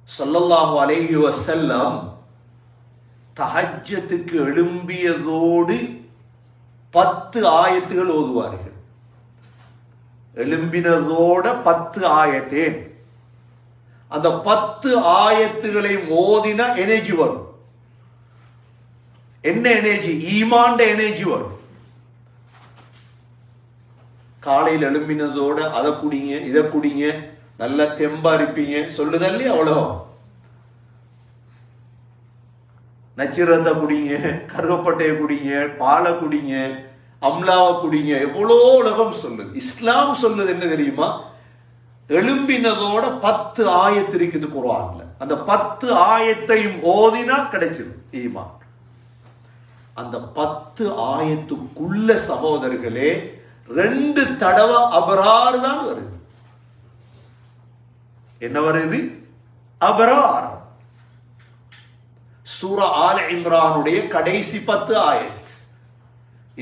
ஸல்லல்லாஹு அலைஹி வஸல்லம் தஹஜ்ஜத்துக்கு எழும்பியதோடு 10 ஆயத்துகள் ஓதுவார்கள். எழும்பினதோட 10 ஆயத்தேன். அந்த 10 ஆயத்துகளை ஓதின எனர்ஜி வரும். என்ன எனர்ஜி? ஈமான்ட எனர்ஜி வரும். காலையில் எழும்பினதோட அதை குடிங்க, இதை குடிங்க, நல்ல தெம்பா இருப்பீங்க சொல்லுதல்லே அவ்வளோ. நச்சிரத்தை குடிங்க, கருவப்பட்டையை குடிங்க, பாலை குடிங்க, அம்லாவை குடிங்க, எவ்வளோ உலகம் சொல்லுது. இஸ்லாம் சொல்லுது என்ன தெரியுமா? எழும்பினதோட 10 ஆயத்து இருக்குது குர்ஆன்ல. அந்த 10 ஆயத்தையும் ஓதினா கிடைச்சிடும் ஈமான். அந்த 10 ஆயத்துக்குள்ள சகோதரர்களே 2 தடவை அபரார் தான் வருது. என்ன வருது? அபரார். சூரா ஆல் இம்ரானுடைய கடைசி 10 ஆயத்.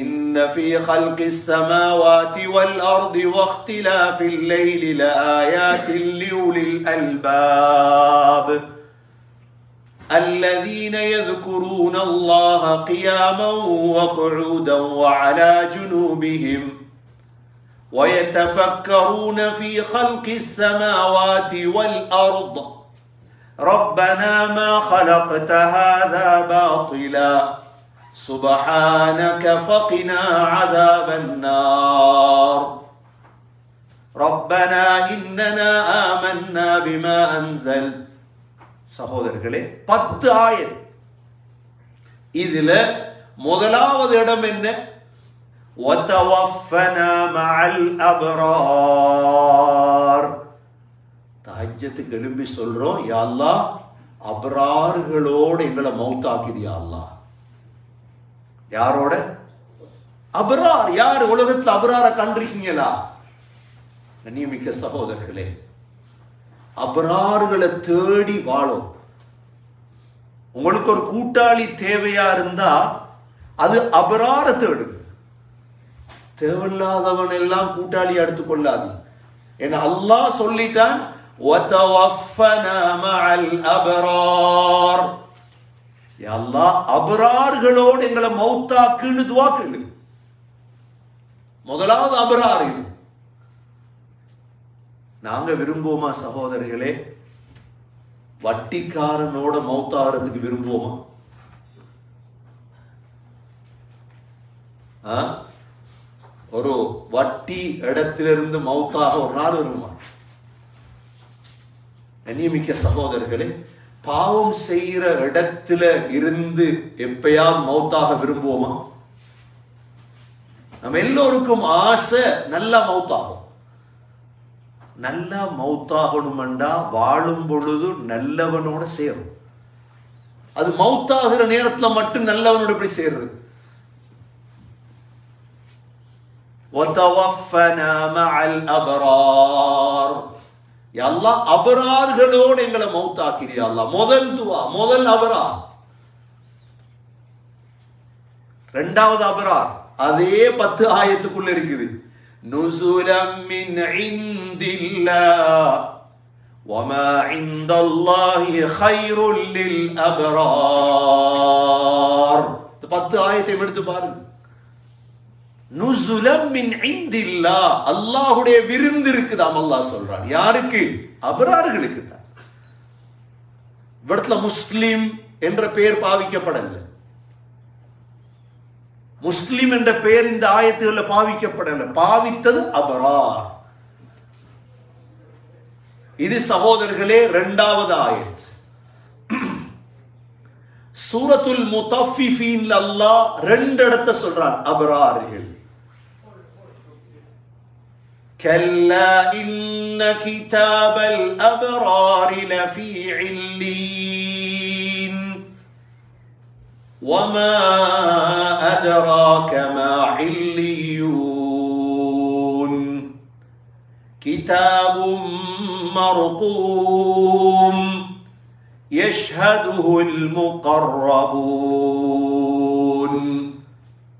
إن في خلق السماوات والأرض واختلاف الليل لآيات لأولي الألباب الذين يذكرون الله قياما وقعودا وعلى جنوبهم ويتفكرون في خلق السماوات والأرض ربنا ما خلقت هذا باطلا سبحانك فقنا عذاب النار ربنا إننا آمنا بما أنزلت. சகோதரர்களே 10 ஆயத். இதுல முதலாவது இடம் என்ன? وَتَوَفَّنَا مَعَ الْأَبْرَارِ. தஹஜ்ஜத்துக்கு எழும்பி சொல்றோம், யா அல்லாஹ் அப்ரார்களோடு எங்களை மௌத்தாக்கிடு யா அல்லாஹ். யாரோட? அபரார். யார் உலகத்தில் அபரார கண்டிருக்கீங்களா? கண்ணியமிக்க சகோதரர்களே, அபரார்களை தேடி வாழும். உங்களுக்கு ஒரு கூட்டாளி தேவையா இருந்தா அது அபரார தேடு. தேவையில்லாதவன் எல்லாம் கூட்டாளி எடுத்துக் கொள்ளாது. ஏன்னா அல்லாஹ் சொல்லிட்டான், وَتَوَفَّنَا مَعَ الْأَبْرَارِ. யா அல்லாஹ் அபரார்களோடு எங்களை மௌத்தாக்குன்னு துஆ கேளு. முதலாவது அபரார். நாங்க விரும்புவோமா சகோதரர்களே? வட்டிக்காரனோட மௌத்தாகிறதுக்கு விரும்புவோமா? ஒரு வட்டி இடத்திலிருந்து மௌத்தாக ஒரு நாள் வருமா? கண்ணியமிக்க சகோதரர்களே, பாவம் செய்கிற இடத்துல இருந்து எப்பயாவது மௌத்தாக விரும்புவோமா? நம்ம எல்லோருக்கும் ஆசை நல்லா மௌத்தாகும். நல்லா மௌத்தாகணும்டா வாழும் பொழுது நல்லவனோட சேரும். அது மௌத்தாகிற நேரத்துல மட்டும் நல்லவனோட எப்படி சேர்றது? وَتَوَفَّنَا مَعَ الْأَبْرَارِ. யா அல்லாஹ் அபரார்களோடு எங்களை மௌத்தாக்கிறியா யா அல்லாஹ். முதல் துஆ, முதல் அபரார். இரண்டாவது அபரார் அதே 10 ஆயத்துக்குள்ள இருக்குது. நுஸுலம் மின் இன்தில்லாஹ் வமா இன்தல்லாஹி கைருல் லில் அப்ரார். 10 ஆயத்தை எடுத்து பாருங்க. நுஸுலம் மின் இன்தில்லாஹ், அல்லாஹ்வுடைய விருந்து இருக்குதாம். அல்லாஹ் சொல்றான் யாருக்கு? அபரார்களுக்கு தான். இடத்துல முஸ்லிம் என்ற பெயர் பாவிக்கப்படல. முஸ்லிம் என்ற பெயர் இந்த ஆயத்துகள்ல பாவிக்கப்படல. பாவித்தது அபரார். இது சகோதரர்களே இரண்டாவது ஆயத். சூரத்துல் முத்தஃபிஃபீன்ல அல்லாஹ் 2 இடத்தை சொல்றான் அபரார்கள். كلا إن كتاب الأبرار لفي علين وما أدراك ما عليون كتاب مرقوم يشهده المقربون.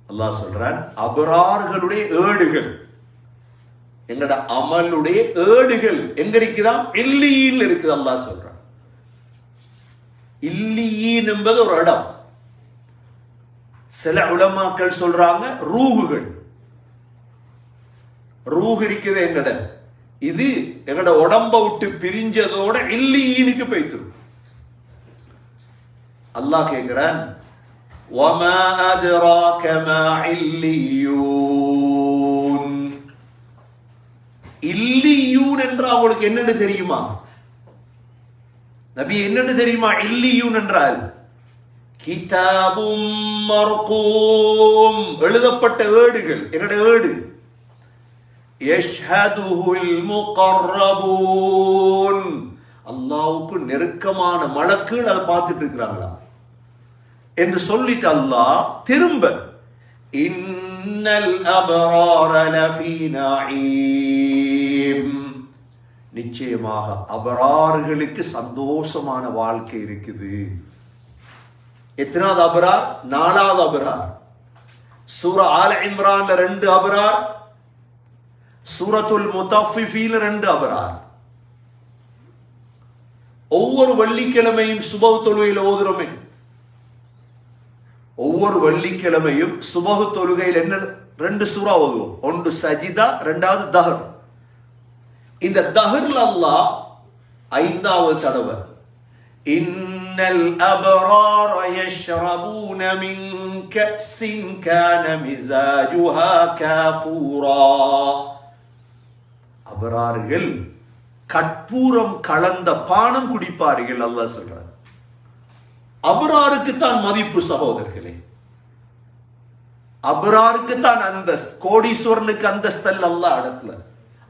அல்லாஹ் சொல்றான் அபரார்களுடைய ஏடுகள், எங்கட அமலுடைய ஏடுகள் எங்க இருக்குதா? இல்லீன்ல இருக்குது. அல்லாஹ் சொல்றான் இல்லியீன் என்பது ஒரு இடம். சில உலமாக்கள் சொல்றாங்க ரூகுகள். ரூஹ் இருக்குது எங்கட, இது எங்கட உடம்ப விட்டு பிரிஞ்சதோட இல்லியீனுக்கு போய்த்து. அல்லாஹ் கேட்கிறான், வமா அத்ராக மா இல்லியூன். இல்லியூன் என்றால் அவங்களுக்கு என்னன்னு தெரியுமா? நபி என்னன்னு தெரியுமா இல்லியூன் என்றால்? கிதாபும் மர்கூம், எழுதப்பட்ட ஏடுகள், என்னோட ஏடு. யஷ்ஹதுஹுல் முகர்ரபூன், அல்லாஹ்வுக்கு நெருக்கமான மலக்குகள் அதை பார்த்துட்டு இருக்கிறாங்களா என்று சொல்லிட்டு அல்லாஹ் திரும்ப இன்னல் அப்ரார லஃபீ நஈம், நிச்சயமாக அபரார்களுக்கு சந்தோஷமான வாழ்க்கை இருக்குது. எத்தனாவது அபரார்? 4வது அபரார். சூரா ஆல இம்ரான்ல 2 அபரார், சூரத்துல் முத்தஃபிஃபீன்ல 2 அபரார். ஒவ்வொரு வெள்ளிக்கிழமையும் சுபஹ் தொழுகையில் ஓதுறோமே, ஒவ்வொரு வெள்ளிக்கிழமையும் சுபஹ் தொழுகையில் என்ன 2 சூரா ஓதுவோம். ஒன்று சஜிதா, 2வது தஹர். இந்த தஹர்ல அல்லாஹ் 5வது தடவை இன்னல் அப்ரார யஷ்ரபூன மின் கஸின் கான மிஸாஜுஹா காஃபூரா, அபரார்கள் கற்பூரம் கலந்த பானம் குடிப்பார்கள். அல்லாஹ் சொல்றார். அபராருக்கு தான் மதிப்பு சகோதரர்களே, அபராருக்கு தான் அந்தஸ்து. கோடீஸ்வரனுக்கு அந்தஸ்தல் அல்லாஹ் இடத்துல,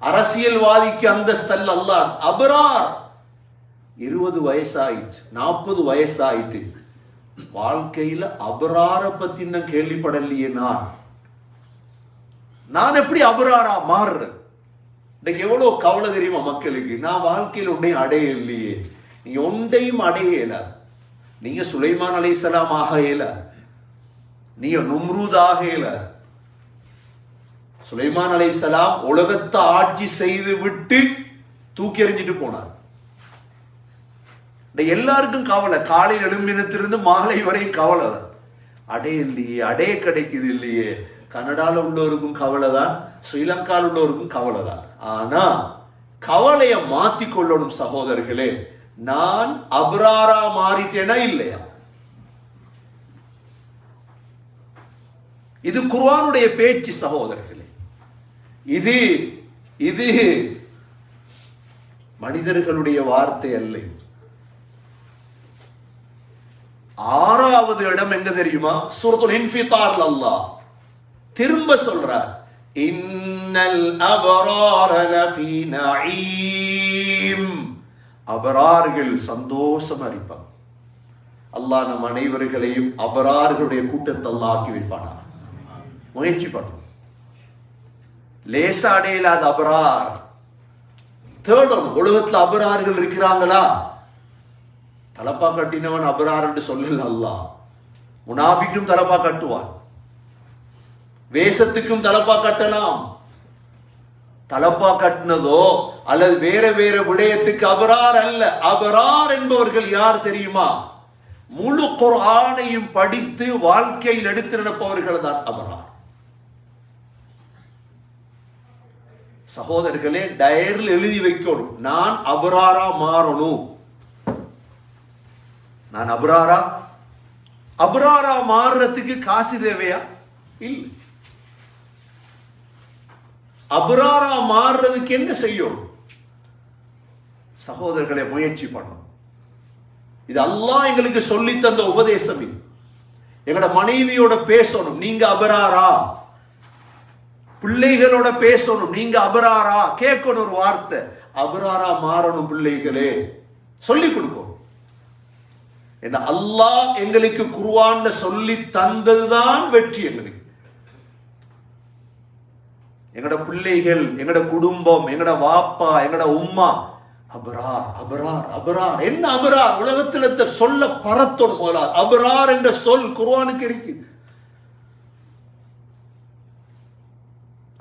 அரசியல்வாதிக்கு அந்தஸ்தல் அல்லாஹ். அபரார் 20 வயசாயிட்டு 40 வயசாயிட்டு வாழ்க்கையில அபரார பத்தி நான் கேள்விப்படலையே. நான் எப்படி அபராரா மாறுறேன்? இன்னைக்கு எவ்வளவு கவலை தெரியுமா மக்களுக்கு? நான் வாழ்க்கையில் ஒன்றையும் அடைய இல்லையே. நீங்க ஒன்றையும் அடையல. நீங்க சுலைமான் அலைஹிஸ்ஸலாம் ஆகல, நீங்க நும்ரூத் ஆகல. சுலைமான் அலைஹிஸ்ஸலாம் உலகத்தை ஆட்சி செய்து விட்டு தூக்கி எறிஞ்சிட்டு போனார். எல்லாருக்கும் கவலை, காலையில் எழும்பினத்திலிருந்து மாலை வரை கவலை தான். அடைய இல்லையே, அடைய கிடைக்குது இல்லையே. கனடால உள்ளவருக்கும் கவலை தான், ஸ்ரீலங்காவில் உள்ளவருக்கும் கவலை தான். ஆனா கவலையை மாத்தி கொள்ளணும் சகோதரர்களே. நான் அப்ராரா மாறிட்டேனா இல்லையா? இது குர்ஆனுடைய பேச்சு சகோதரர்களே. இது இது மனிதர்களுடைய வார்த்தை அல்ல. 6வது இடம் எங்க தெரியுமா? சூரத்துல் இன்ஃபிதார்ல அல்லாஹ் திரும்ப சொல்றார், இன்னல் அப்ரார லஃபீ நஈம், அபரார்கள் சந்தோஷமா இருப்பாங்க. அல்லாஹ் நம் அனைவர்களையும் அபரார்களுடைய கூட்டத்தை அல்லாஹ் ஆக்கி வைப்பானா. முயற்சி பண்ணும். லேசா அடையலாத அபரார் தேடும். உலகத்துல அபரார்கள் இருக்கிறாங்களா? தலப்பா கட்டினவன் அபரார் என்று சொல்லல அல்லாஹ். முனாபிக்கும் தலப்பா கட்டுவான், வேஷத்துக்கும் தலப்பா கட்டலாம். தலப்பா கட்டினதோ அல்லது வேற வேற விடயத்துக்கு அபரார் அல்ல. அபரார் என்பவர்கள் யார் தெரியுமா? முழு குர்ஆனையும் படித்து வாழ்க்கையில் எடுத்து நடப்பவர்கள் தான் அபரார். சகோதரர்களே, டயரில் எழுதி வைக்கணும், நான் அபராரா மாறணும். நான் அபராரா அபராரா மாறுறதுக்கு காசு தேவையா? இல்லை. அபராரா மாறுறதுக்கு என்ன செய்யும்? சகோதரர்களை முயற்சி பண்ணும். இது அல்லாஹ் எங்களுக்கு சொல்லி தந்த உபதேசம். எங்களோட மனைவியோட பேசணும், நீங்க அபராரா. பிள்ளைகளோட பேசணும், நீங்க அபராரா. கேட்கணும் ஒரு வார்த்தை, அபராரா மாறணும் பிள்ளைகளே, சொல்லிக் கொடுக்கும். என்ன அல்லாஹ் எங்களுக்கு குர்ஆன்ல சொல்லி தந்ததுதான் வெற்றி எங்களுக்கு. எங்கட பிள்ளைகள், எங்கட குடும்பம், எங்கட வாப்பா, எங்கட உம்மா அபரார் அபரார் அபரார். என்ன அபரார்? உலகத்தில் சொல்ல பரத்தோடு போல அபரார் என்ற சொல் குர்ஆனுக்கு இருக்குது.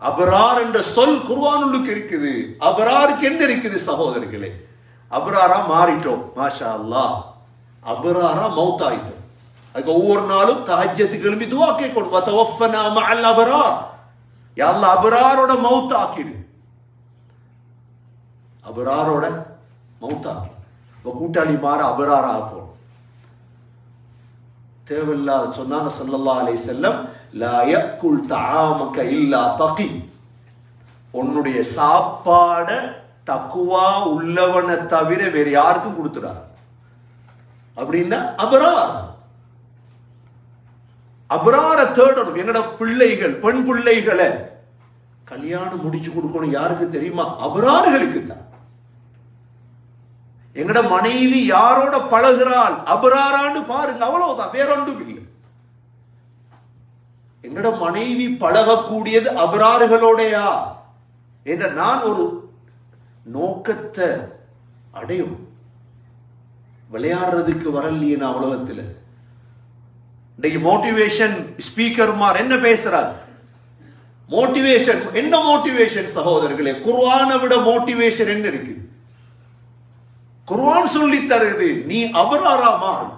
அபரார் என்ற சொல் குர்ஆனுக்கு இருக்குது. அபராருக்கு என்ன இருக்குது சகோதரர்களே? அபராரா மாறிட்டோம், மாஷா அல்லாஹ். அபராரா மௌத் ஆயிட்டோம். அதுக்கு ஒவ்வொரு நாளும் தஹஜ்ஜத்துக்கு எழும்பி துஆ கேட்கணும். வதவஃபனா மஅல் அபரார், யா அல்லாஹ் அபராரோட மௌத் ஆக்கிடு, அபராரோட மௌத் ஆக்கி கூட்டாளி மாற அபரார ஆக்கும். தேவையில்லாத சொன்னாங்க ஸல்லல்லாஹு அலைஹி வஸல்லம், லா யக்குல் தஆமக இல்லா தகி, உன்னுடைய சாப்பாட தக்குவா உள்ளவனை தவிர வேற யாருக்கும் கொடுத்துடாது. அப்படின்னா அபரார், அபரார தேடணும். எங்கட பிள்ளைகள், பெண் பிள்ளைகளை கல்யாணம் முடிச்சு கொடுக்கணும் யாருக்கு தெரியுமா? அபரார்களுக்கு தான். எங்கட மனைவி யாரோட பழகிறாள், அபராரான்னு பாருங்க, அவ்வளவுதான், வேற ஒன்றும் இல்லை. எங்கட மனைவி பழகக்கூடியது அபராறுகளோடையா என்ற நான் ஒரு நோக்கத்தை அடையும். விளையாடுறதுக்கு வரலையே நான் உலகத்தில். இன்னைக்கு மோட்டிவேஷன் ஸ்பீக்கர்மார் என்ன பேசுறாங்க? மோட்டிவேஷன் என்ன? மோட்டிவேஷன் சகோதரர்களே, குர்ஆனை விட மோட்டிவேஷன் என்ன இருக்கு? குர்ஆன் சொல்லி தருது, நீ அபராரா மாறு.